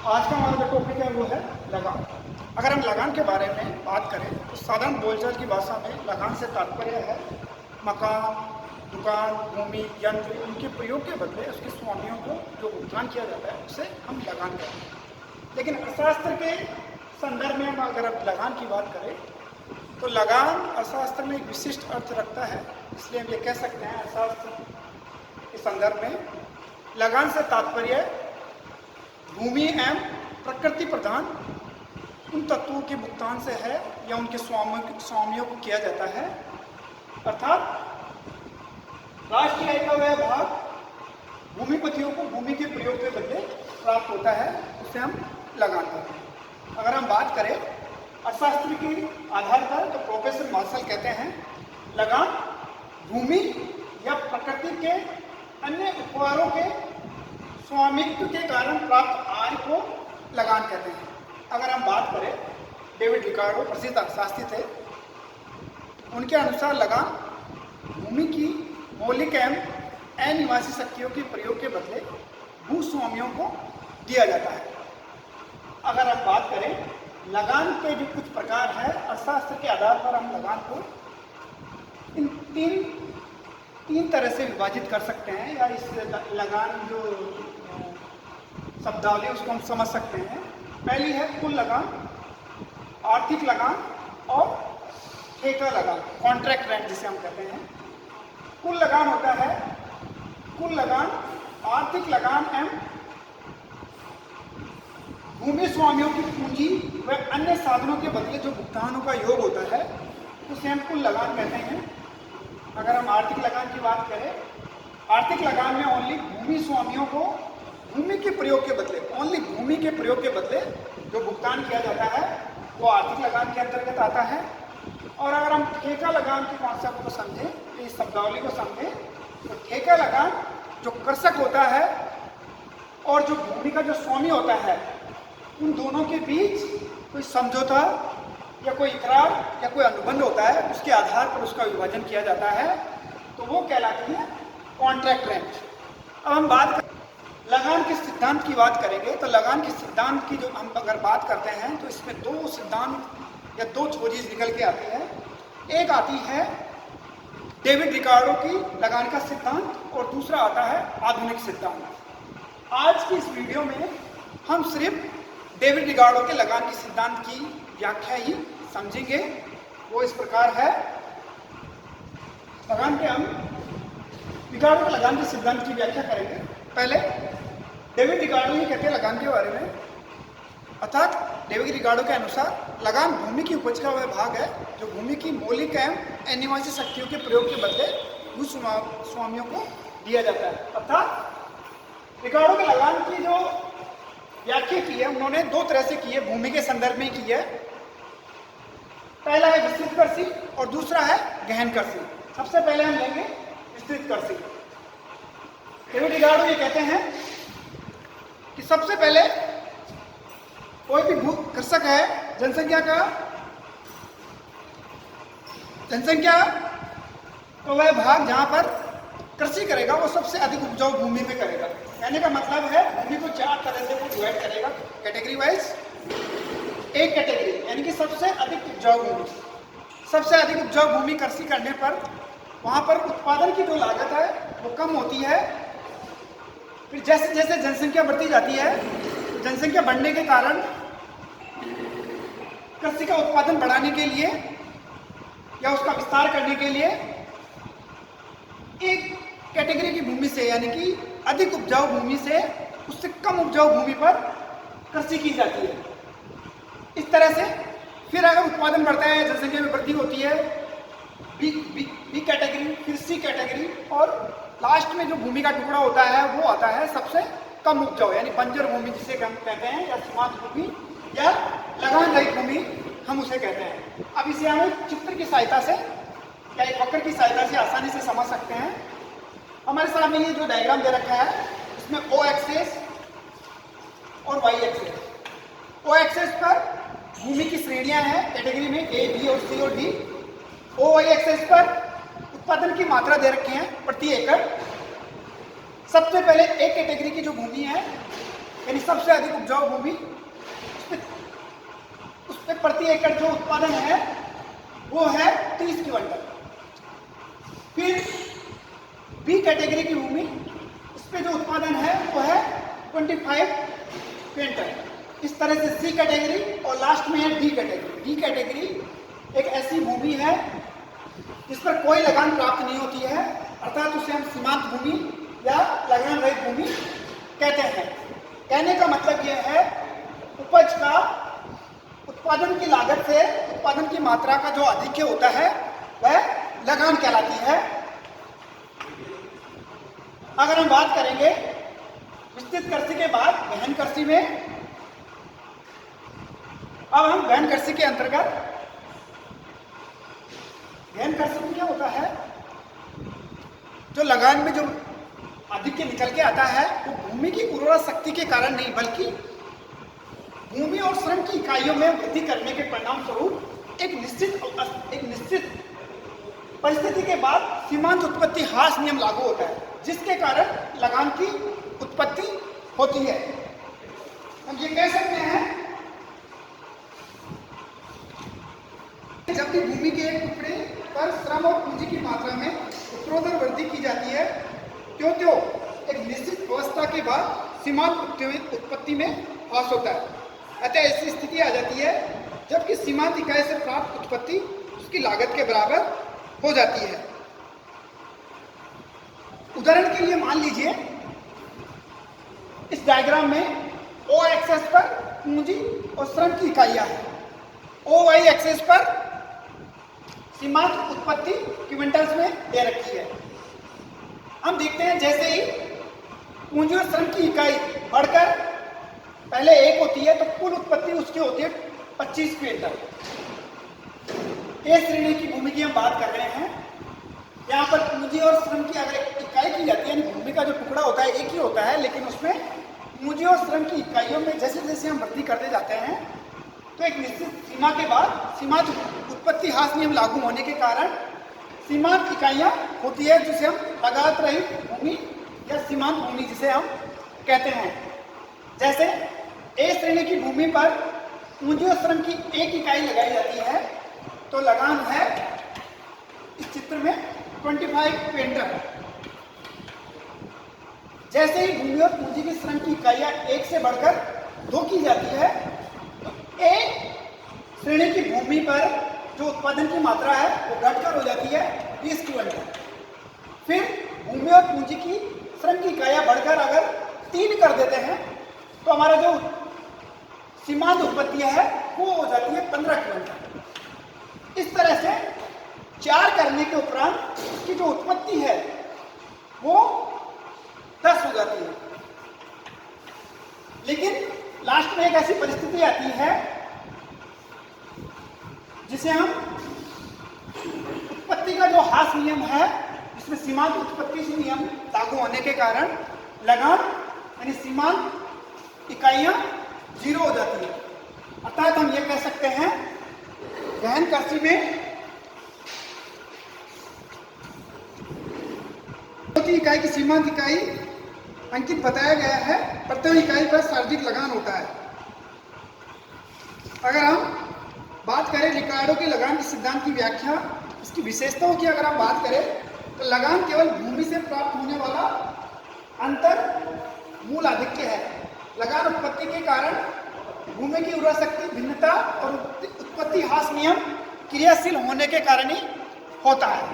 आज का हमारा जो टॉपिक है वो है लगान। अगर हम लगान के बारे में बात करें तो साधारण बोलचाल की भाषा में लगान से तात्पर्य है मकान, दुकान, भूमि, यंत्र इनके प्रयोग के बदले उसके स्वामियों को जो भुगतान किया जाता है उसे हम लगान कहते हैं। लेकिन अर्थशास्त्र के संदर्भ में हम अगर अब लगान की बात करें तो लगान अर्थशास्त्र में एक विशिष्ट अर्थ रखता है, इसलिए हम ये कह सकते हैं अर्थशास्त्र के संदर्भ में लगान से तात्पर्य भूमि एवं प्रकृति प्रधान उन तत्वों के भुगतान से है या उनके स्वामियों को किया जाता है, अर्थात राष्ट्रीय आय का वह भाग भूमिपतियों को भूमि के प्रयोग के बदले प्राप्त होता है, उसे हम लगान कहते हैं। अगर हम बात करें अर्थशास्त्र के आधार पर तो प्रोफेसर मार्शल कहते हैं लगान भूमि या प्रकृति के अन्य उपहारों के स्वामित्व के कारण प्राप्त आय को लगान कहते हैं। अगर हम बात करें डेविड रिकार्डो प्रसिद्ध अर्थशास्त्री थे, उनके अनुसार लगान भूमि की मौलिक एवं अनिवासी शक्तियों के प्रयोग के बदले भूस्वामियों को दिया जाता है। अगर हम बात करें लगान के जो कुछ प्रकार है अर्थशास्त्र के आधार पर हम लगान को इन तीन तरह से विभाजित कर सकते हैं या इस लगान जो शब्दावली उसको हम समझ सकते हैं। पहली है कुल लगान, आर्थिक लगान और ठेका लगान, कॉन्ट्रैक्ट रेंट जिसे हम कहते हैं। कुल लगान होता है कुल लगान आर्थिक लगान एवं भूमि स्वामियों की पूंजी व अन्य साधनों के बदले जो भुगतानों का योग होता है उसे हम कुल लगान कहते हैं। अगर हम आर्थिक लगान की बात करें, आर्थिक लगान में ओनली भूमि स्वामियों को भूमि के प्रयोग के बदले ओनली भूमि के प्रयोग के बदले जो भुगतान किया जाता है वो आर्थिक लगान के अंतर्गत आता है। और अगर हम ठेका लगान के कॉन्सेप्ट को समझें, इस शब्दावली को समझें, तो ठेका लगान जो कृषक होता है और जो भूमि का जो स्वामी होता है उन दोनों के बीच कोई समझौता या कोई इकरार या कोई अनुबंध होता है, उसके आधार पर उसका विभाजन किया जाता है, तो वो कहलाती है कॉन्ट्रैक्ट रेंट। अब हम बात लगान के सिद्धांत की बात करेंगे तो लगान के सिद्धांत की जो हम अगर बात करते हैं तो इसमें दो सिद्धांत या दो खोजीज निकल के आती है। एक आती है डेविड रिकार्डो की लगान का सिद्धांत और दूसरा आता है आधुनिक सिद्धांत। आज की इस वीडियो में हम सिर्फ डेविड रिकार्डो के लगान के सिद्धांत की व्याख्या ही समझेंगे। वो इस प्रकार है, लगान के हम रिकार्डो के लगान के सिद्धांत की व्याख्या करेंगे। पहले डेविड रिकार्डो ये कहते हैं लगान के बारे में, अर्थात डेविड रिकार्डो के अनुसार लगान भूमि की उपज का वह भाग है जो भूमि की मौलिक एवं अनिवासी शक्तियों के प्रयोग के बदले भूस्वामियों को दिया जाता है। अर्थात रिकार्डो के लगान की जो व्याख्या की है उन्होंने दो तरह से की है, भूमि के संदर्भ में की है। पहला है विस्तृत कृषि और दूसरा है गहन कृषि। सबसे पहले हम लेंगे विस्तृत कृषि। डेविड रिकार्डो ये कहते हैं कि सबसे पहले कोई भी कृषक है, जनसंख्या तो वह भाग जहां पर कृषि करेगा वो सबसे अधिक उपजाऊ भूमि पे करेगा। कहने का मतलब है भूमि को चार तरह से वो डिवाइड करेगा कैटेगरी वाइज। एक कैटेगरी यानी कि सबसे अधिक उपजाऊ भूमि, सबसे अधिक उपजाऊ भूमि कृषि करने पर वहां पर उत्पादन की जो लागत है वो कम होती है। फिर जैसे जैसे जनसंख्या बढ़ती जाती है, जनसंख्या बढ़ने के कारण कृषि का उत्पादन बढ़ाने के लिए या उसका विस्तार करने के लिए एक कैटेगरी की भूमि से यानी कि अधिक उपजाऊ भूमि से उससे कम उपजाऊ भूमि पर कृषि की जाती है। इस तरह से फिर अगर उत्पादन बढ़ता है, जनसंख्या में वृद्धि होती है, बी कैटेगरी, फिर सी कैटेगरी और लास्ट में जो भूमि का टुकड़ा होता है वो आता है सबसे कम उपजाऊ यानी बंजर भूमि जिसे हम कहते हैं, या सीमांत भूमि या लगान रहित भूमि हम उसे कहते हैं। अब इसे हम एक चित्र की सहायता से या एक वक्र की सहायता से आसानी से समझ सकते हैं। हमारे सामने ये जो डायग्राम दे रखा है इसमें ओ एक्सेस और वाई एक्सेस। ओ एक्सेस पर भूमि की श्रेणियां हैं कैटेगरी में ए, बी और सी और डी। ओ वाई एक्सेस पर उत्पादन की मात्रा दे रखी है प्रति एकड़। सबसे पहले एक कैटेगरी की जो भूमि है यानी सबसे अधिक उपजाऊ भूमि, उस पे प्रति एकड़ जो उत्पादन है वो है 30 क्विंटल। फिर बी कैटेगरी की भूमि, उस पे जो उत्पादन है वो है 25 क्विंटल। इस तरह से सी कैटेगरी और लास्ट में है डी कैटेगरी। डी कैटेगरी एक ऐसी भूमि है जिस पर कोई लगान प्राप्त नहीं होती है, अर्थात उसे हम सीमांत भूमि या लगान रहित भूमि कहते हैं। कहने का मतलब यह है उपज का उत्पादन की लागत से उत्पादन की मात्रा का जो आधिक्य होता है वह लगान कहलाती है। अगर हम बात करेंगे विस्तृत कृषि के बाद गहन कृषि में, अब हम गहन कृषि के अंतर्गत, गहन कृषि में क्या होता है, जो लगान में जो आधिक्य निकल के आता है वो भूमि की उर्वरा शक्ति के कारण नहीं, बल्कि भूमि और श्रम की इकाइयों में वृद्धि करने के परिणाम स्वरूप एक निश्चित परिस्थिति के बाद सीमांत उत्पत्ति ह्रास नियम लागू होता है, जिसके कारण लगान की उत्पत्ति होती है। हम ये कह सकते हैं जब भी भूमि के एक टुकड़े पर श्रम और पूंजी की मात्रा में उत्तरोत्तर वृद्धि की जाती है, त्यों एक निश्चित अवस्था के बाद सीमांत उत्पत्ति में ह्रास होता है। अतः ऐसी स्थिति आ जाती है जबकि सीमांत इकाई से प्राप्त उत्पत्ति उसकी लागत के बराबर हो जाती है। उदाहरण के लिए मान लीजिए इस डायग्राम में ओ एक्सेस पर पूंजी और श्रम की इकाइयां हैं, ओ वाई एक्सेस पर सीमांत उत्पत्ति क्विंटल्स में दे रखी है। हम देखते हैं जैसे ही पूंजी और श्रम की इकाई बढ़कर पहले 1 होती है तो कुल उत्पत्ति उसकी होती है 25 क्विंटल। ए श्रेणी की भूमि की हम बात कर रहे हैं। यहाँ पर पूंजी और श्रम की अगर इकाई की जाती है, भूमि का जो टुकड़ा होता है एक ही होता है, लेकिन उसमें पूंजी और श्रम की इकाइयों में जैसे जैसे हम वृद्धि करते जाते हैं तो एक निश्चित सीमा के बाद सीमांत उत्पत्ति ह्रास नियम लागू होने के कारण सीमांत इकाइयाँ होती है, जिसे हम लगात रहित भूमि या सीमांत भूमि जिसे हम कहते हैं। जैसे ए श्रेणी की भूमि पर पूंजी और श्रम की एक इकाई लगाई जाती है तो लगान है इस चित्र में 25 क्विंटल। जैसे ही भूमि और पूंजी की श्रम की इकाइयां 1 से बढ़कर 2 की जाती है तो ए श्रेणी की भूमि पर जो उत्पादन की मात्रा है वो घटकर हो जाती है 20 क्विंटल। फिर भूमि और पूंजी की श्रम की इकाइयां बढ़कर अगर 3 कर देते हैं तो हमारा जो सीमांत उत्पत्ति है वो हो जाती है 15 क्विंटल। इस तरह से 4 करने के उपरांत इसकी जो उत्पत्ति है वो 10 हो जाती है। लेकिन लास्ट में एक ऐसी परिस्थिति आती है जिसे हम उत्पत्ति का जो ह्रास नियम है, इसमें सीमांत उत्पत्ति से नियम लागू होने के कारण लगान यानी सीमांत इकाइयां 0 हो जाती है। अर्थात हम ये कह सकते हैं गहन कृषि में प्रति इकाई की सीमांत इकाई अंकित बताया गया है, प्रत्येक इकाई पर शारीरिक लगान होता है। अगर हम बात करें रिकार्डो के लगान के सिद्धांत की व्याख्या, इसकी विशेषताओं की अगर हम बात करें तो लगान केवल भूमि से प्राप्त होने वाला अंतर मूल आधिक्य है। लगान उत्पत्ति के कारण भूमि की उर्वरा शक्ति भिन्नता और उत्पत्ति ह्रास नियम क्रियाशील होने के कारण ही होता है।